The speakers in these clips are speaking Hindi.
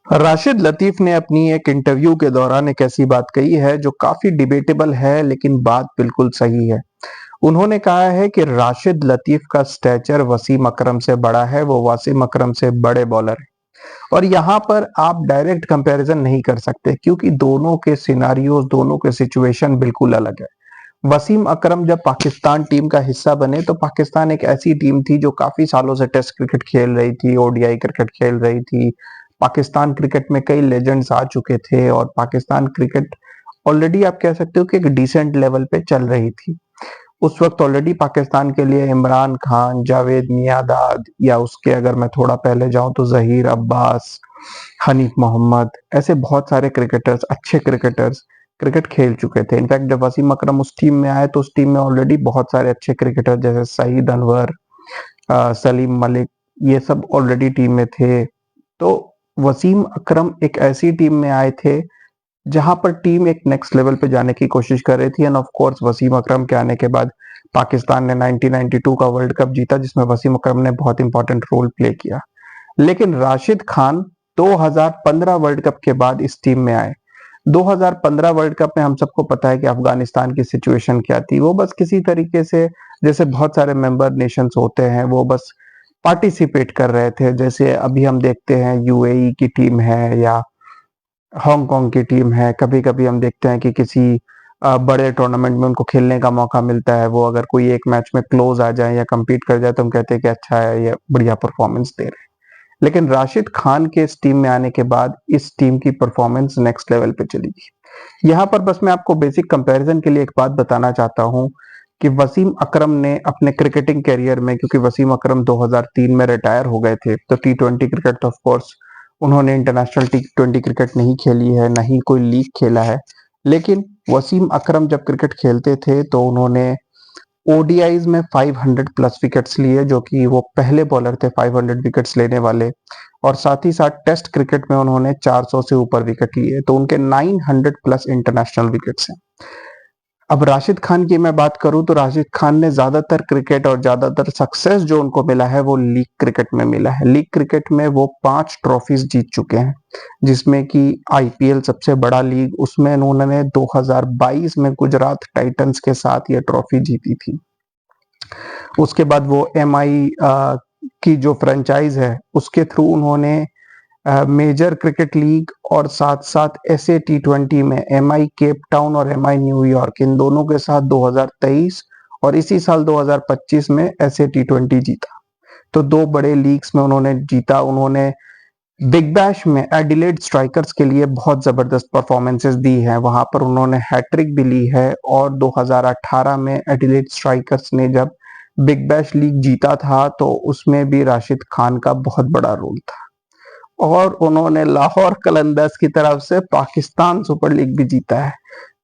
राशिद लतीफ ने अपनी एक इंटरव्यू के दौरान एक ऐसी बात कही है जो काफी डिबेटेबल है, लेकिन बात बिल्कुल सही है। उन्होंने कहा है कि राशिद लतीफ का स्टैचर वसीम अकरम से बड़ा है, वो वसीम अकरम से बड़े बॉलर हैं। और यहाँ पर आप डायरेक्ट कंपैरिजन नहीं कर सकते क्योंकि दोनों के सिनारियोज, दोनों के सिचुएशन बिल्कुल अलग है। वसीम अकरम जब पाकिस्तान टीम का हिस्सा बने तो पाकिस्तान एक ऐसी टीम थी जो काफी सालों से टेस्ट क्रिकेट खेल रही थी, ओडीआई क्रिकेट खेल रही थी। पाकिस्तान क्रिकेट में कई लेजेंड्स आ चुके थे और पाकिस्तान क्रिकेट ऑलरेडी आप कह सकते हो कि एक डिसेंट लेवल पे चल रही थी। उस वक्त ऑलरेडी पाकिस्तान के लिए इमरान खान, जावेद मियांदाद, या उसके अगर मैं थोड़ा पहले जाऊं तो जहीर अब्बास, हनीफ मोहम्मद, ऐसे बहुत सारे क्रिकेटर्स, अच्छे क्रिकेटर्स क्रिकेट खेल चुके थे। इनफैक्ट जब वसीम अकरम उस टीम में आए तो उस टीम में ऑलरेडी बहुत सारे अच्छे क्रिकेटर जैसे सईद अनवर, सलीम मलिक, ये सब ऑलरेडी टीम में थे। तो वसीम अकरम एक ऐसी टीम में आए थे जहां पर टीम एक नेक्स्ट लेवल पे जाने की कोशिश कर रही थी। एंड ऑफ कोर्स वसीम अकरम के आने के बाद पाकिस्तान ने 1992 का वर्ल्ड कप जीता, जिसमें वसीम अकरम ने बहुत इंपॉर्टेंट रोल प्ले किया। लेकिन राशिद खान 2015 वर्ल्ड कप के बाद इस टीम में आए। 2015 वर्ल्ड कप में हम सबको पता है कि अफगानिस्तान की सिचुएशन क्या थी। वो बस किसी तरीके से, जैसे बहुत सारे मेंबर नेशंस होते हैं, वो बस पार्टिसिपेट कर रहे थे। जैसे अभी हम देखते हैं यूएई की टीम है या हांगकांग की टीम है, कभी कभी हम देखते हैं कि किसी बड़े टूर्नामेंट में उनको खेलने का मौका मिलता है। वो अगर कोई एक मैच में क्लोज आ जाए या compete कर जाए तो हम कहते हैं कि अच्छा है, ये बढ़िया परफॉर्मेंस दे रहे हैं। लेकिन राशिद खान के इस टीम में आने के बाद इस टीम की परफॉर्मेंस नेक्स्ट लेवल पे चली गई। यहाँ पर बस मैं आपको बेसिक कंपैरिजन के लिए एक बात बताना चाहता हूँ कि वसीम अकरम ने अपने क्रिकेटिंग कैरियर में, क्योंकि वसीम अकरम 2003 में रिटायर हो गए थे, तो टी20 क्रिकेट ऑफ कोर्स उन्होंने इंटरनेशनल टी20 क्रिकेट नहीं खेली है, नहीं कोई लीग खेला है। लेकिन वसीम अकरम जब क्रिकेट खेलते थे तो उन्होंने ओडीआईज में 500 प्लस विकेट्स लिए, जो कि वो पहले बॉलर थे 500 विकेट्स लेने वाले। और साथ ही साथ टेस्ट क्रिकेट में उन्होंने 400 से ऊपर विकेट लिए, तो उनके 900 प्लस इंटरनेशनल विकेट्स हैं। अब राशिद खान की मैं बात करूं तो राशिद खान ने ज्यादातर क्रिकेट और ज्यादातर सक्सेस जो उनको मिला है वो लीग क्रिकेट में मिला है। लीग क्रिकेट में वो 5 ट्रॉफीज जीत चुके हैं, जिसमें कि आईपीएल सबसे बड़ा लीग, उसमें उन्होंने 2022 में गुजरात टाइटंस के साथ ये ट्रॉफी जीती थी। उसके बाद वो एमआई की जो फ्रेंचाइज है उसके थ्रू उन्होंने मेजर क्रिकेट लीग और साथ साथ एसए टी20 में एमआई केप टाउन और एमआई न्यूयॉर्क, इन दोनों के साथ 2023 और इसी साल 2025 में एसए टी20 जीता। तो 2 बड़े लीग्स में उन्होंने जीता। उन्होंने बिग बैश में एडिलेड स्ट्राइकर्स के लिए बहुत जबरदस्त परफॉर्मेंसेस दी हैं, वहां पर उन्होंने हैट्रिक भी ली है। और 2018 में एडिलेड स्ट्राइकर्स ने जब बिग बैश लीग जीता था तो उसमें भी राशिद खान का बहुत बड़ा रोल था। और उन्होंने लाहौर कलंदर्स की तरफ से पाकिस्तान सुपर लीग भी जीता है।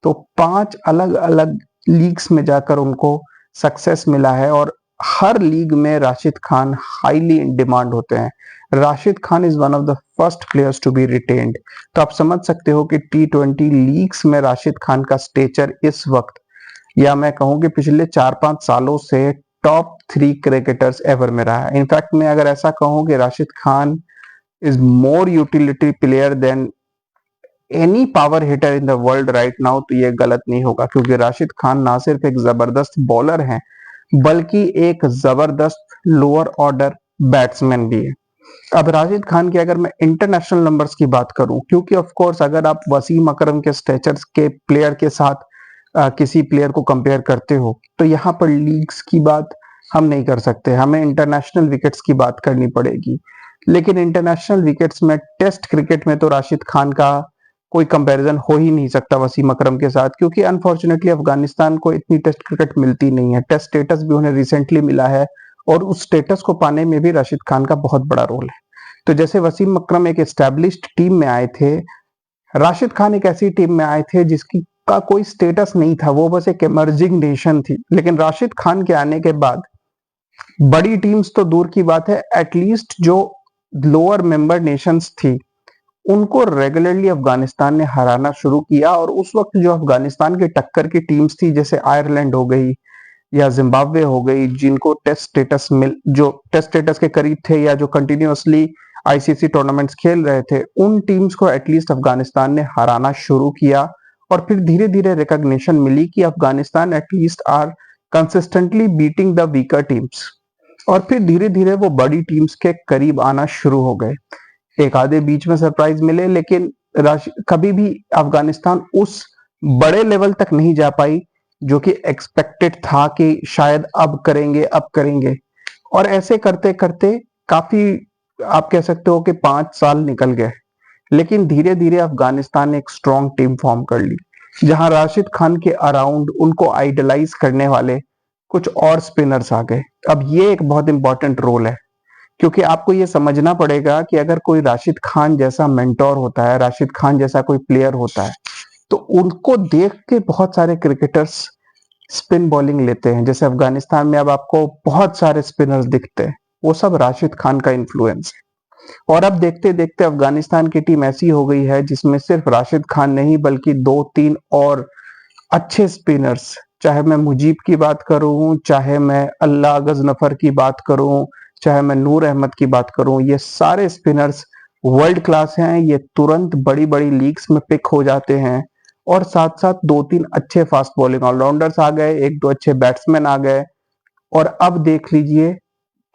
तो 5 अलग अलग लीग्स में जाकर उनको सक्सेस मिला है और हर लीग में Rashid Khan highly in demand होते हैं। Rashid Khan is one of the first players to be retained. तो आप समझ सकते हो कि टी20 लीग्स में राशिद खान का स्टेचर इस वक्त, या मैं कहूं कि पिछले 4-5 सालों से टॉप 3 क्रिकेटर्स एवर में रहा है। इनफैक्ट मैं अगर ऐसा कहूं कि Rashid Khan is more utility player than any power hitter in the world right now, तो ये गलत नहीं होगा, क्योंकि राशिद खान ना सिर्फ एक जबरदस्त बॉलर हैं बल्कि एक जबरदस्त लोअर ऑर्डर बैट्समैन भी है। अब राशिद खान की अगर मैं इंटरनेशनल नंबर्स की बात करूं, क्योंकि ऑफ कोर्स अगर आप वसीम अकरम के स्टेचर्स के प्लेयर के साथ किसी प्लेयर को कंपेयर करते हो तो यहाँ पर लीग्स की बात हम नहीं कर सकते, हमें इंटरनेशनल विकेट्स की बात करनी पड़ेगी। लेकिन इंटरनेशनल विकेट्स में टेस्ट क्रिकेट में तो राशिद खान का कोई कंपैरिजन हो ही नहीं सकता वसीम अकरम के साथ, क्योंकि अनफॉर्चुनेटली अफगानिस्तान को इतनी टेस्ट क्रिकेट मिलती नहीं है। टेस्ट स्टेटस भी उन्हें रिसेंटली मिला है और उस स्टेटस को पाने में भी राशिद खान का बहुत बड़ा रोल है। तो जैसे वसीम अकरम एक एस्टेब्लिश्ड टीम में आए थे, राशिद खान एक ऐसी टीम में आए थे जिसकी का कोई स्टेटस नहीं था, वो बस एक इमर्जिंग नेशन थी। लेकिन राशिद खान के आने के बाद बड़ी टीम्स तो दूर की बात है, एटलीस्ट जो लोअर मेंबर नेशंस थी उनको रेगुलरली अफगानिस्तान ने हराना शुरू किया। और उस वक्त जो अफगानिस्तान के टक्कर की टीम्स थी, जैसे आयरलैंड हो गई या जिम्बाब्वे हो गई, जिनको टेस्ट स्टेटस के करीब थे या जो कंटिन्यूअसली आईसीसी टूर्नामेंट्स खेल रहे थे, उन टीम्स को एटलीस्ट अफगानिस्तान ने हराना शुरू किया और फिर धीरे धीरे रिकॉग्निशन मिली कि Afghanistan at least are consistently beating the weaker teams, और फिर धीरे धीरे वो बड़ी टीम्स के करीब आना शुरू हो गए। एक आधे बीच में सरप्राइज मिले, लेकिन कभी भी अफगानिस्तान उस बड़े लेवल तक नहीं जा पाई जो कि एक्सपेक्टेड था कि शायद अब करेंगे अब करेंगे। और ऐसे करते करते काफी, आप कह सकते हो कि 5 साल निकल गए, लेकिन धीरे धीरे अफगानिस्तान ने एक स्ट्रॉन्ग टीम फॉर्म कर ली, जहां राशिद खान के अराउंड उनको आइडलाइज करने वाले कुछ और स्पिनर्स आ गए। अब ये एक बहुत इंपॉर्टेंट रोल है, क्योंकि आपको ये समझना पड़ेगा कि अगर कोई राशिद खान जैसा मेंटोर होता है, राशिद खान जैसा कोई प्लेयर होता है, तो उनको देख के बहुत सारे क्रिकेटर्स स्पिन बॉलिंग लेते हैं। जैसे अफगानिस्तान में अब आपको बहुत सारे स्पिनर्स दिखते हैं, वो सब राशिद खान का इन्फ्लुएंस है। और अब देखते देखते अफगानिस्तान की टीम ऐसी हो गई है जिसमें सिर्फ राशिद खान नहीं बल्कि 2-3 और अच्छे स्पिनर्स, चाहे मैं मुजीब की बात करूं, चाहे मैं अल्लाह गजनफर की बात करूं, चाहे मैं नूर अहमद की बात करूं, ये सारे स्पिनर्स वर्ल्ड क्लास हैं। ये तुरंत बड़ी बड़ी लीग्स में पिक हो जाते हैं, और साथ साथ 2-3 अच्छे फास्ट बॉलिंग ऑलराउंडर्स आ गए, 1-2 अच्छे बैट्समैन आ गए। और अब देख लीजिए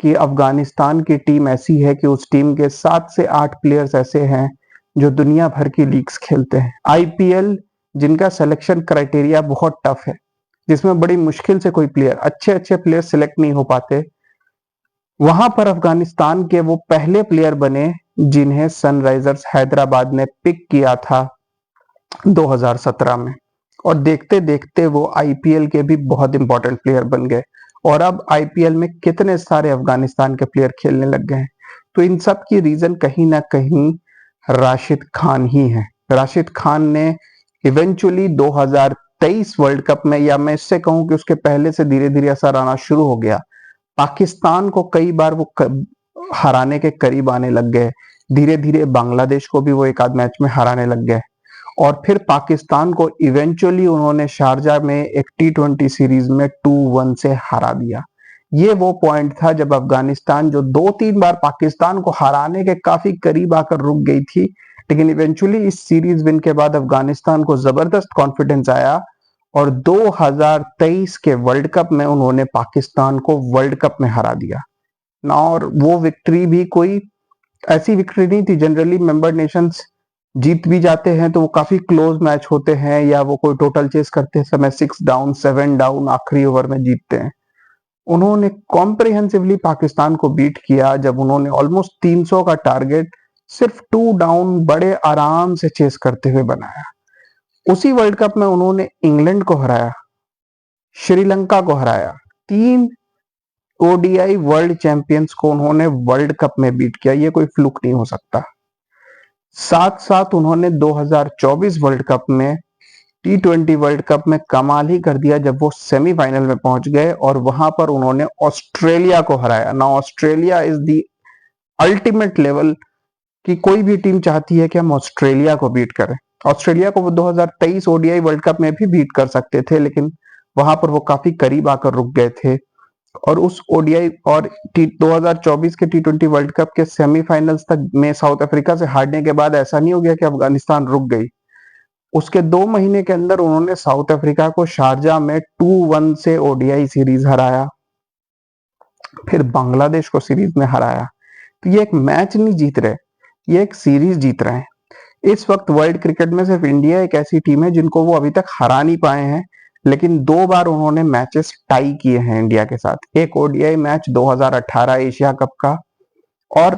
कि अफगानिस्तान की टीम ऐसी है कि उस टीम के 7 से 8 प्लेयर्स ऐसे हैं जो दुनिया भर की लीग्स खेलते हैं। आईपीएल, जिनका सिलेक्शन क्राइटेरिया बहुत टफ है, जिसमें बड़ी मुश्किल से कोई प्लेयर, अच्छे अच्छे प्लेयर सिलेक्ट नहीं हो पाते, वहां पर अफगानिस्तान के वो पहले प्लेयर बने जिन्हें सनराइजर्स हैदराबाद ने पिक किया था 2017 में। और देखते देखते वो आईपीएल के भी बहुत इंपॉर्टेंट प्लेयर बन गए, और अब आईपीएल में कितने सारे अफगानिस्तान के प्लेयर खेलने लग गए हैं। तो इन सब की रीजन कहीं ना कहीं राशिद खान ही है। राशिद खान ने इवेंचुअली 2023 वर्ल्ड कप में, या मैं इससे कहूं कि उसके पहले से धीरे धीरे असर आना शुरू हो गया, पाकिस्तान को कई बार वो हराने के करीब आने लग गए। धीरे धीरे बांग्लादेश को भी वो एक आध मैच में हराने लग गए, और फिर पाकिस्तान को इवेंचुअली उन्होंने शारजा में एक T20 सीरीज में 2-1 से हरा दिया। ये वो पॉइंट था जब अफगानिस्तान, जो 2-3 बार पाकिस्तान को हराने के काफी करीब आकर रुक गई थी, लेकिन इवेंचुअली इस सीरीज विन के बाद अफगानिस्तान को जबरदस्त कॉन्फिडेंस आया, और 2023 के वर्ल्ड कप में उन्होंने पाकिस्तान को वर्ल्ड कप में हरा दिया ना। और वो विक्ट्री भी कोई ऐसी विक्ट्री नहीं थी। जनरली मेंबर नेशंस जीत भी जाते हैं तो वो काफी क्लोज मैच होते हैं, या वो कोई टोटल चेस करते समय 6 डाउन 7 डाउन आखिरी ओवर में जीतते हैं। उन्होंने कॉम्प्रिहेंसिवली पाकिस्तान को बीट किया जब उन्होंने ऑलमोस्ट 300 का टारगेट सिर्फ 2 डाउन बड़े आराम से चेस करते हुए बनाया। उसी वर्ल्ड कप में उन्होंने इंग्लैंड को हराया, श्रीलंका को हराया, 3 ओडीआई वर्ल्ड चैंपियंस को उन्होंने वर्ल्ड कप में बीट किया। ये कोई फ्लूक नहीं हो सकता। साथ साथ उन्होंने 2024 वर्ल्ड कप में, T20 वर्ल्ड कप में कमाल ही कर दिया जब वो सेमीफाइनल में पहुंच गए, और वहां पर उन्होंने ऑस्ट्रेलिया को हराया ना। Australia is the ultimate level कि कोई भी टीम चाहती है कि हम ऑस्ट्रेलिया को बीट करें। ऑस्ट्रेलिया को वो 2023 ओडीआई वर्ल्ड कप में भी बीट कर सकते थे, लेकिन वहां पर वो काफी करीब आकर रुक गए थे। और उस ओडीआई और 2024 के T20 वर्ल्ड कप के सेमीफाइनल्स तक में साउथ अफ्रीका से हारने के बाद ऐसा नहीं हो गया कि अफगानिस्तान रुक गई। उसके 2 महीने के अंदर उन्होंने साउथ अफ्रीका को शारजा में 2-1 से ओडीआई सीरीज हराया, फिर बांग्लादेश को सीरीज में हराया। तो ये एक मैच नहीं जीत रहे, ये एक सीरीज जीत रहे हैं। इस वक्त वर्ल्ड क्रिकेट में सिर्फ इंडिया एक ऐसी टीम है जिनको वो अभी तक हरा नहीं पाए हैं, लेकिन 2 बार उन्होंने मैचेस टाई किए हैं इंडिया के साथ। एक ओडीआई मैच 2018 एशिया कप का, और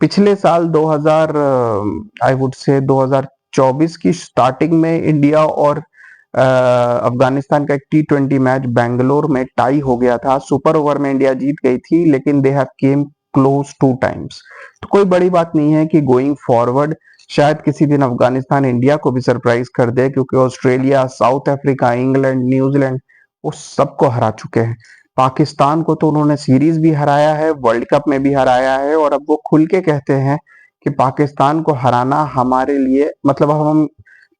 पिछले साल 2024 की स्टार्टिंग में इंडिया और अफगानिस्तान का एक T20 मैच बेंगलोर में टाई हो गया था। सुपर ओवर में इंडिया जीत गई थी, लेकिन they have came close 2 times. तो कोई बड़ी बात नहीं है कि गोइंग फॉरवर्ड शायद किसी दिन अफगानिस्तान इंडिया को भी सरप्राइज कर दे, क्योंकि Australia, south Africa, England, New Zealand वो सबको हरा चुके हैं। पाकिस्तान को तो उन्होंने सीरीज भी हराया है, वर्ल्ड कप में भी हराया है, और अब वो खुल के कहते हैं कि पाकिस्तान को हराना हमारे लिए, मतलब हम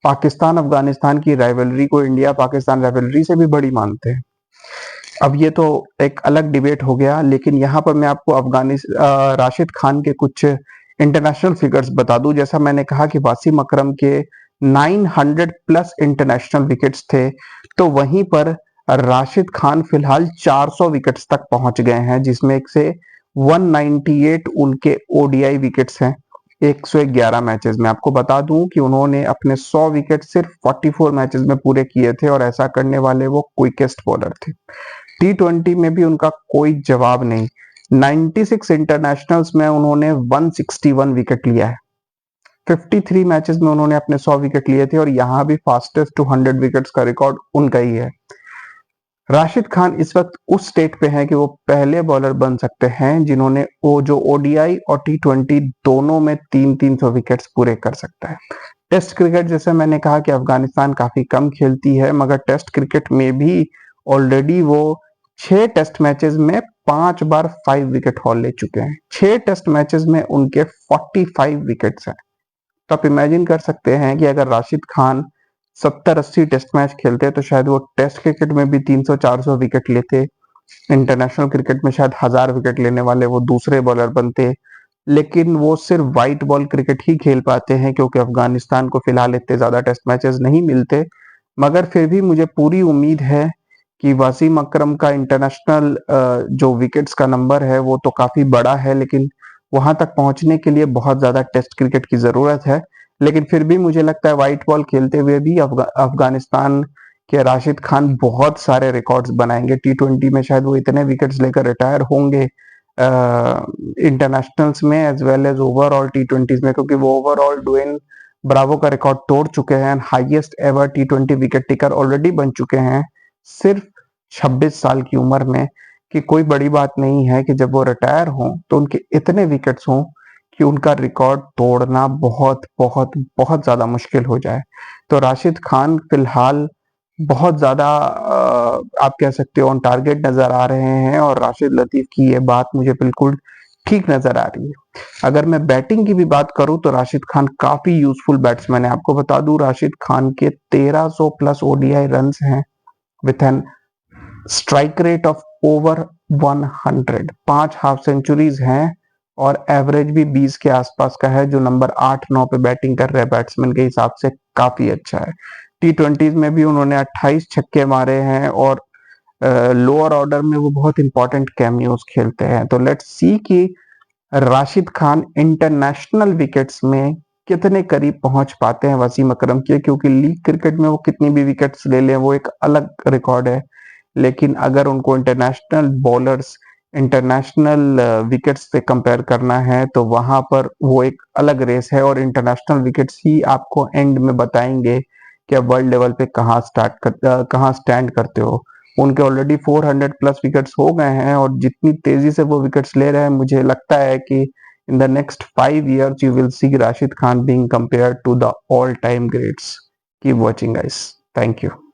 पाकिस्तान अफगानिस्तान की राइवलरी को इंडिया पाकिस्तान राइवलरी से भी बड़ी मानते हैं। अब ये तो एक अलग डिबेट हो गया, लेकिन यहाँ पर मैं आपको राशिद खान के कुछ इंटरनेशनल फिगर्स बता दूं। जैसा मैंने कहा कि वासिम अकरम के 900 प्लस इंटरनेशनल विकेट्स थे, तो वहीं पर राशिद खान फिलहाल 400 विकेट्स तक पहुंच गए हैं, जिसमें से 198 उनके ओडीआई विकेट्स हैं 111 मैचेस में। आपको बता दूं कि उन्होंने अपने 100 विकेट सिर्फ 44 मैचेस में पूरे किए थे, और ऐसा करने वाले वो क्विकेस्ट बॉलर थे। T20 में भी उनका कोई जवाब नहीं। 96 इंटरनेशनल्स में उन्होंने 161 विकेट लिया है। 53 मैचेस में उन्होंने अपने 100 विकेट लिए थे, और यहां भी फास्टेस्ट टू 100 विकेट्स का रिकॉर्ड उनका ही है। राशिद खान इस वक्त उस स्टेट पे हैं कि वो पहले बॉलर बन सकते हैं जिन्होंने वो जो ओडीआई और T20 दोनों में 300 विकेट्स पूरे कर सकता है। टेस्ट क्रिकेट, जैसे मैंने कहा कि अफगानिस्तान काफी कम खेलती है, मगर टेस्ट क्रिकेट में भी ऑलरेडी वो 6 टेस्ट मैचेस में 5 बार 5 विकेट हॉल ले चुके हैं। 6 टेस्ट मैचेस में उनके 45 विकेट्स हैं। तो आप इमेजिन कर सकते हैं कि अगर राशिद खान 70-80 टेस्ट मैच खेलते तो शायद वो टेस्ट क्रिकेट में भी 300-400 विकेट लेते। इंटरनेशनल क्रिकेट में शायद 1000 विकेट लेने वाले वो दूसरे बॉलर बनते। लेकिन वो सिर्फ व्हाइट बॉल क्रिकेट ही खेल पाते हैं, क्योंकि अफगानिस्तान को फिलहाल इतने ज्यादा टेस्ट मैचेस नहीं मिलते। मगर फिर भी मुझे पूरी उम्मीद है कि वसीम अकरम का इंटरनेशनल जो विकेट्स का नंबर है वो तो काफी बड़ा है, लेकिन वहां तक पहुंचने के लिए बहुत ज्यादा टेस्ट क्रिकेट की जरूरत है। लेकिन फिर भी मुझे लगता है व्हाइट बॉल खेलते हुए भी अफगानिस्तान के राशिद खान बहुत सारे रिकॉर्ड्स बनाएंगे। T20 में शायद वो इतने विकेट्स लेकर रिटायर होंगे इंटरनेशनल्स में as well as overall T20s में, क्योंकि वो ओवरऑल ड्वेन ब्रावो का रिकॉर्ड तोड़ चुके हैं। Highest ever T20 wicket taker already बन चुके हैं सिर्फ 26 साल की उम्र में। कि कोई बड़ी बात नहीं है कि जब वो रिटायर हों तो उनके इतने विकेट्स हों कि उनका रिकॉर्ड तोड़ना बहुत बहुत बहुत ज्यादा मुश्किल हो जाए। तो राशिद खान फिलहाल बहुत ज्यादा आप कह सकते हो ऑन टारगेट नजर आ रहे हैं, और राशिद लतीफ की ये बात मुझे बिल्कुल ठीक नजर आ रही है। अगर मैं बैटिंग की भी बात करूं तो राशिद खान काफी यूजफुल बैट्समैन है। आपको बता दूं राशिद खान के 1300 प्लस ओडीआई रन्स हैं with an strike rate of over 100। 5 half centuries हैं, और एवरेज भी 20 के आसपास का है, जो नंबर 8-9 पे बैटिंग कर रहे बैट्समैन के हिसाब से काफी अच्छा है। T20 में भी उन्होंने 28 छक्के मारे हैं, और लोअर ऑर्डर में वो बहुत इंपॉर्टेंट कैमियोज खेलते हैं। तो लेट्स सी कि राशिद खान इंटरनेशनल विकेट्स में कितने करीब पहुंच पाते हैं वसीम अकरम के, क्योंकि लीग क्रिकेट में वो कितनी भी विकेट्स ले लें वो एक अलग रिकॉर्ड है। लेकिन अगर उनको इंटरनेशनल बॉलर्स इंटरनेशनल विकेट्स से कंपेयर करना है तो वहां पर वो एक अलग रेस है, और इंटरनेशनल विकेट्स ही आपको एंड में बताएंगे कि आप वर्ल्ड लेवल पे कहाँ स्टैंड करते हो। उनके ऑलरेडी 400 प्लस विकेट्स हो गए हैं, और जितनी तेजी से वो विकेट्स ले रहे हैं मुझे लगता है कि in the next 5 years you will see Rashid Khan being compared to the all time greats. Keep watching guys. Thank you.